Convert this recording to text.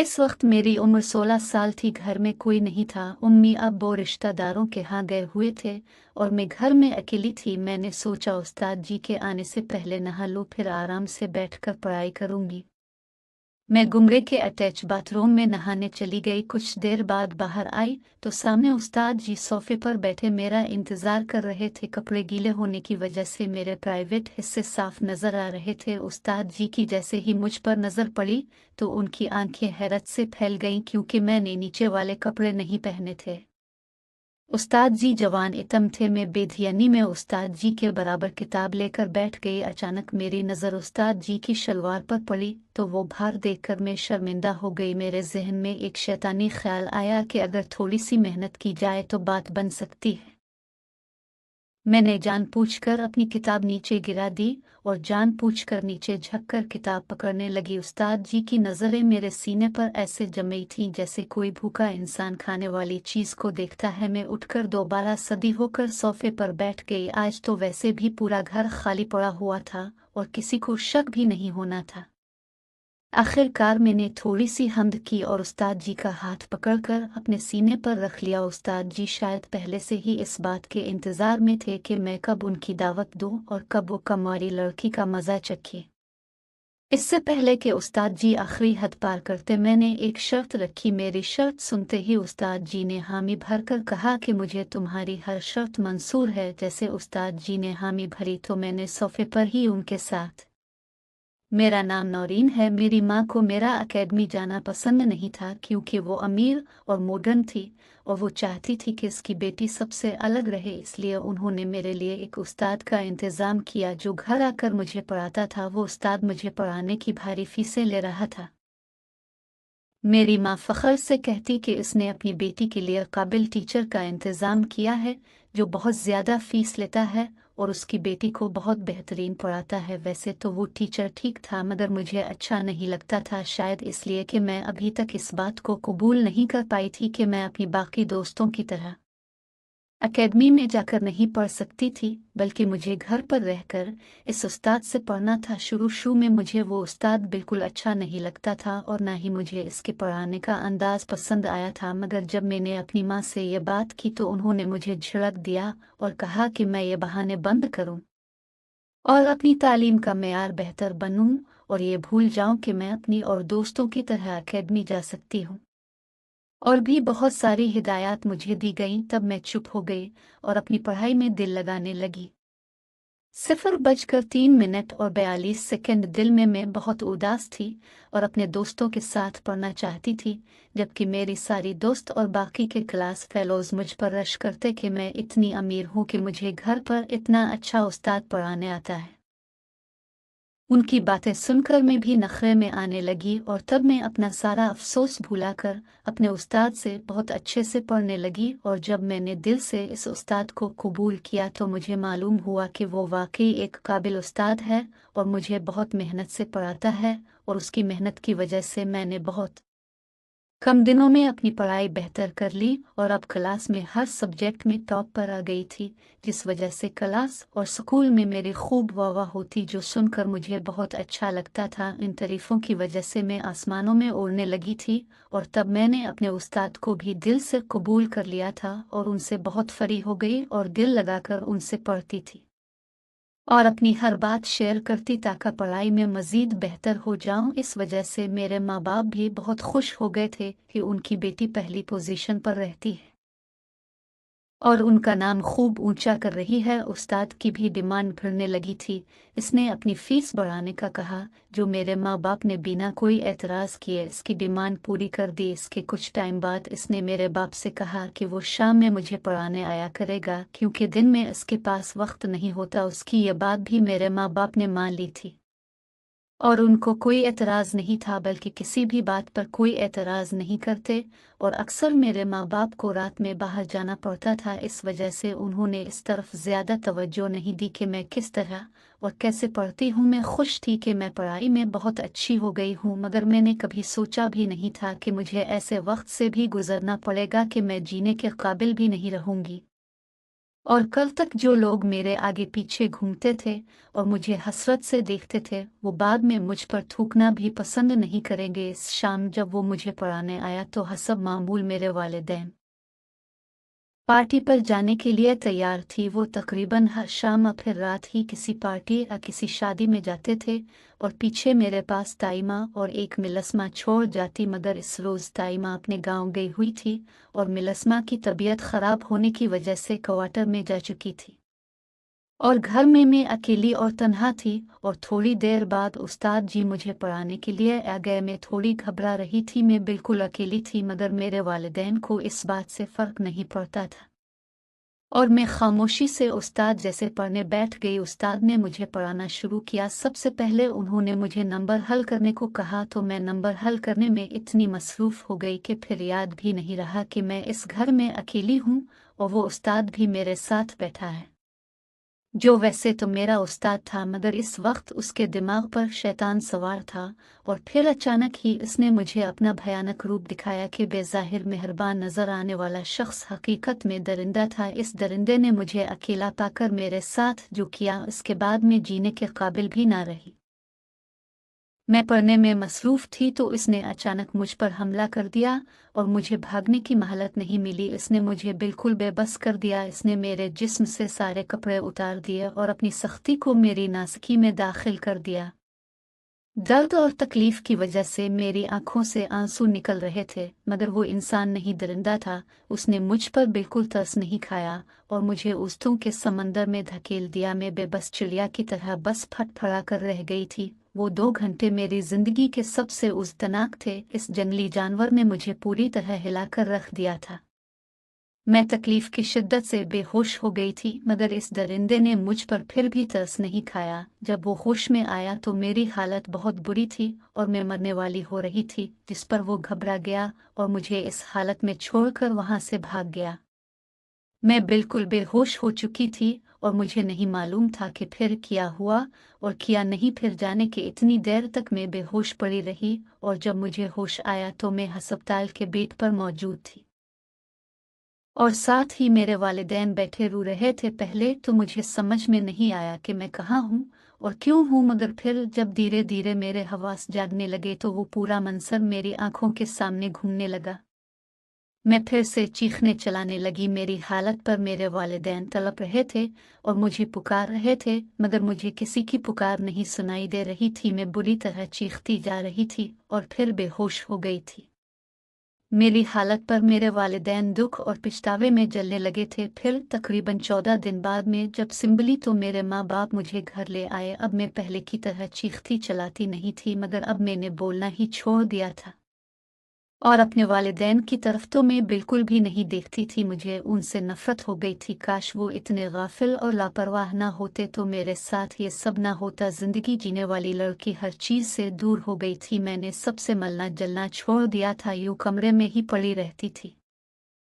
इस वक्त मेरी उम्र 16 साल थी। घर में कोई नहीं था। अम्मी अब वो रिश्तेदारों के यहाँ गए हुए थे और मैं घर में अकेली थी। मैंने सोचा उस्ताद जी के आने से पहले नहा लूँ, फिर आराम से बैठकर पढ़ाई करूँगी। मैं कमरे के अटैच बाथरूम में नहाने चली गई। कुछ देर बाद बाहर आई तो सामने उस्ताद जी सोफे पर बैठे मेरा इंतजार कर रहे थे। कपड़े गीले होने की वजह से मेरे प्राइवेट हिस्से साफ नजर आ रहे थे। उस्ताद जी की जैसे ही मुझ पर नजर पड़ी तो उनकी आंखें हैरत से फैल गईं, क्योंकि मैंने नीचे वाले कपड़े नहीं पहने थे। उस्ताद जी जवान इतम थे। मैं बेध्यानी में उस्ताद जी के बराबर किताब लेकर बैठ गई। अचानक मेरी नज़र उस्ताद जी की शलवार पर पड़ी तो वो भार देखकर मैं शर्मिंदा हो गई। मेरे जहन में एक शैतानी ख्याल आया कि अगर थोड़ी सी मेहनत की जाए तो बात बन सकती है। मैंने जानबूझकर अपनी किताब नीचे गिरा दी और जानबूझकर नीचे झुककर किताब पकड़ने लगी। उस्ताद जी की नज़रें मेरे सीने पर ऐसे जमी थीं जैसे कोई भूखा इंसान खाने वाली चीज़ को देखता है। मैं उठकर दोबारा सदी होकर सोफे पर बैठ गई। आज तो वैसे भी पूरा घर खाली पड़ा हुआ था और किसी को शक भी नहीं होना था। आखिरकार मैंने थोड़ी सी हमद की और उस्ताद जी का हाथ पकड़कर अपने सीने पर रख लिया। उस्ताद जी शायद पहले से ही इस बात के इंतज़ार में थे कि मैं कब उनकी दावत दूं और कब वो कमवारी लड़की का मज़ा चखे। इससे पहले कि उस्ताद जी आखिरी हद पार करते, मैंने एक शर्त रखी। मेरी शर्त सुनते ही उस्ताद जी ने हामी भरकर कहा कि मुझे तुम्हारी हर शर्त मंजूर है। जैसे उस्ताद जी ने हामी भरी तो मैंने सोफे पर ही उनके साथ। मेरा नाम नौरीन है। मेरी माँ को मेरा अकेडमी जाना पसंद नहीं था, क्योंकि वो अमीर और मॉडर्न थी और वो चाहती थी कि उसकी बेटी सबसे अलग रहे। इसलिए उन्होंने मेरे लिए एक उस्ताद का इंतज़ाम किया जो घर आकर मुझे पढ़ाता था। वो उस्ताद मुझे पढ़ाने की भारी फीसें ले रहा था। मेरी माँ फ़ख्र से कहती कि उसने अपनी बेटी के लिए काबिल टीचर का इंतज़ाम किया है जो बहुत ज़्यादा फ़ीस लेता है और उसकी बेटी को बहुत बेहतरीन पढ़ाता है। वैसे तो वो टीचर ठीक था, मगर मुझे अच्छा नहीं लगता था। शायद इसलिए कि मैं अभी तक इस बात को कबूल नहीं कर पाई थी कि मैं अपनी बाकी दोस्तों की तरह अकेडमी में जाकर नहीं पढ़ सकती थी, बल्कि मुझे घर पर रहकर इस उस्ताद से पढ़ना था। शुरू में मुझे वो उस्ताद बिल्कुल अच्छा नहीं लगता था और ना ही मुझे इसके पढ़ाने का अंदाज पसंद आया था। मगर जब मैंने अपनी माँ से ये बात की तो उन्होंने मुझे झिड़क दिया और कहा कि मैं ये बहाने बंद करूं और अपनी तालीम का मेयार बेहतर बनूं और ये भूल जाऊं कि मैं अपनी और दोस्तों की तरह अकेडमी जा सकती हूँ। और भी बहुत सारी हिदायत मुझे दी गईं। तब मैं चुप हो गई और अपनी पढ़ाई में दिल लगाने लगी। 0:03 और 42 सेकंड। दिल में मैं बहुत उदास थी और अपने दोस्तों के साथ पढ़ना चाहती थी, जबकि मेरी सारी दोस्त और बाकी के क्लास फेलोज मुझ पर रश करते कि मैं इतनी अमीर हूँ कि मुझे घर पर इतना अच्छा उस्ताद पढ़ाने आता है। उनकी बातें सुनकर मैं भी नखरे में आने लगी और तब मैं अपना सारा अफसोस भुलाकर अपने उस्ताद से बहुत अच्छे से पढ़ने लगी। और जब मैंने दिल से इस उस्ताद को कबूल किया तो मुझे मालूम हुआ कि वो वाकई एक काबिल उस्ताद है और मुझे बहुत मेहनत से पढ़ाता है, और उसकी मेहनत की वजह से मैंने बहुत कम दिनों में अपनी पढ़ाई बेहतर कर ली और अब क्लास में हर सब्जेक्ट में टॉप पर आ गई थी, जिस वजह से क्लास और स्कूल में मेरी खूब वाह होती, जो सुनकर मुझे बहुत अच्छा लगता था। इन तारीफ़ों की वजह से मैं आसमानों में उड़ने लगी थी और तब मैंने अपने उस्ताद को भी दिल से कबूल कर लिया था और उनसे बहुत फरी हो गई और दिल लगाकर उनसे पढ़ती थी और अपनी हर बात शेयर करती ताकि पढ़ाई में मज़ीद बेहतर हो जाऊं। इस वजह से मेरे माँ बाप भी बहुत खुश हो गए थे कि उनकी बेटी पहली पोजीशन पर रहती है और उनका नाम खूब ऊंचा कर रही है। उस्ताद की भी डिमांड बढ़ने लगी थी। इसने अपनी फीस बढ़ाने का कहा, जो मेरे माँ बाप ने बिना कोई एतराज़ किए इसकी डिमांड पूरी कर दी। इसके कुछ टाइम बाद इसने मेरे बाप से कहा कि वो शाम में मुझे पढ़ाने आया करेगा, क्योंकि दिन में इसके पास वक्त नहीं होता। उसकी ये बात भी मेरे माँ बाप ने मान ली थी और उनको कोई एतराज़ नहीं था, बल्कि किसी भी बात पर कोई एतराज़ नहीं करते। और अक्सर मेरे माँ बाप को रात में बाहर जाना पड़ता था, इस वजह से उन्होंने इस तरफ ज़्यादा तवज्जो नहीं दी कि मैं किस तरह और कैसे पढ़ती हूँ। मैं खुश थी कि मैं पढ़ाई में बहुत अच्छी हो गई हूँ, मगर मैंने कभी सोचा भी नहीं था कि मुझे ऐसे वक्त से भी गुजरना पड़ेगा कि मैं जीने के काबिल भी नहीं रहूँगी। और कल तक जो लोग मेरे आगे पीछे घूमते थे और मुझे हसरत से देखते थे, वो बाद में मुझ पर थूकना भी पसंद नहीं करेंगे। इस शाम जब वो मुझे पढ़ाने आया तो हसब मामूल मेरे वालिदैन पार्टी पर जाने के लिए तैयार थी। वो तकरीबन हर शाम या फिर रात ही किसी पार्टी या किसी शादी में जाते थे और पीछे मेरे पास ताइमा और एक मिलस्मा छोड़ जाती, मगर इस रोज़ ताइमा अपने गांव गई हुई थी और मिलस्मा की तबीयत ख़राब होने की वजह से क्वार्टर में जा चुकी थी और घर में मैं अकेली और तन्हा थी। और थोड़ी देर बाद उस्ताद जी मुझे पढ़ाने के लिए आ गए। मैं थोड़ी घबरा रही थी, मैं बिल्कुल अकेली थी, मगर मेरे वालिदैन को इस बात से फ़र्क नहीं पड़ता था और मैं खामोशी से उस्ताद जैसे पढ़ने बैठ गई। उस्ताद ने मुझे पढ़ाना शुरू किया। सबसे पहले उन्होंने मुझे नंबर हल करने को कहा, तो मैं नंबर हल करने में इतनी मसरूफ़ हो गई कि फिर याद भी नहीं रहा कि मैं इस घर में अकेली हूँ और वो उस्ताद भी मेरे साथ बैठा है, जो वैसे तो मेरा उस्ताद था, मगर इस वक्त उसके दिमाग पर शैतान सवार था। और फिर अचानक ही इसने मुझे अपना भयानक रूप दिखाया कि बेज़ाहिर मेहरबान नज़र आने वाला शख्स हकीकत में दरिंदा था। इस दरिंदे ने मुझे अकेला पाकर मेरे साथ जो किया, इसके बाद में जीने के काबिल भी ना रही। मैं पढ़ने में मसरूफ़ थी तो इसने अचानक मुझ पर हमला कर दिया और मुझे भागने की महलत नहीं मिली। इसने मुझे बिल्कुल बेबस कर दिया। इसने मेरे जिस्म से सारे कपड़े उतार दिए और अपनी सख्ती को मेरी नासकी में दाखिल कर दिया। दर्द और तकलीफ की वजह से मेरी आंखों से आंसू निकल रहे थे, मगर वो इंसान नहीं, दरिंदा था। उसने मुझ पर बिल्कुल तरस नहीं खाया और मुझे उस्तों के समंदर में धकेल दिया। मैं बेबस चिड़िया की तरह बस फटफड़ा कर रह गई थी। वो 2 घंटे मेरी जिंदगी के सबसे उज़दनाक थे। इस जंगली जानवर ने मुझे पूरी तरह हिलाकर रख दिया था। मैं तकलीफ की शिद्दत से बेहोश हो गई थी, मगर इस दरिंदे ने मुझ पर फिर भी तरस नहीं खाया। जब वो होश में आया तो मेरी हालत बहुत बुरी थी और मैं मरने वाली हो रही थी, जिस पर वो घबरा गया और मुझे इस हालत में छोड़कर वहां से भाग गया। मैं बिल्कुल बेहोश हो चुकी थी और मुझे नहीं मालूम था कि फिर क्या हुआ और क्या नहीं। फिर जाने के इतनी देर तक मैं बेहोश पड़ी रही और जब मुझे होश आया तो मैं अस्पताल के बेड पर मौजूद थी और साथ ही मेरे वालिदैन बैठे रो रहे थे। पहले तो मुझे समझ में नहीं आया कि मैं कहाँ हूँ और क्यों हूँ, मगर फिर जब धीरे धीरे मेरे हवास जागने लगे तो वो पूरा मंजर मेरी आंखों के सामने घूमने लगा। मैं फिर से चीखने चलाने लगी। मेरी हालत पर मेरे वालिदैन तड़प रहे थे और मुझे पुकार रहे थे, मगर मुझे किसी की पुकार नहीं सुनाई दे रही थी। मैं बुरी तरह चीखती जा रही थी और फिर बेहोश हो गई थी। मेरी हालत पर मेरे वालिदैन दुख और पछतावे में जलने लगे थे। फिर तकरीबन 14 दिन बाद में जब संभली तो मेरे माँ बाप मुझे घर ले आए। अब मैं पहले की तरह चीखती चलाती नहीं थी, मगर अब मैंने बोलना ही छोड़ दिया था और अपने वालिदैन की तरफ तो मैं बिल्कुल भी नहीं देखती थी। मुझे उनसे नफरत हो गई थी। काश वो इतने गाफिल और लापरवाह ना होते तो मेरे साथ ये सब ना होता। जिंदगी जीने वाली लड़की हर चीज़ से दूर हो गई थी। मैंने सबसे मिलना जलना छोड़ दिया था, यूं कमरे में ही पड़ी रहती थी।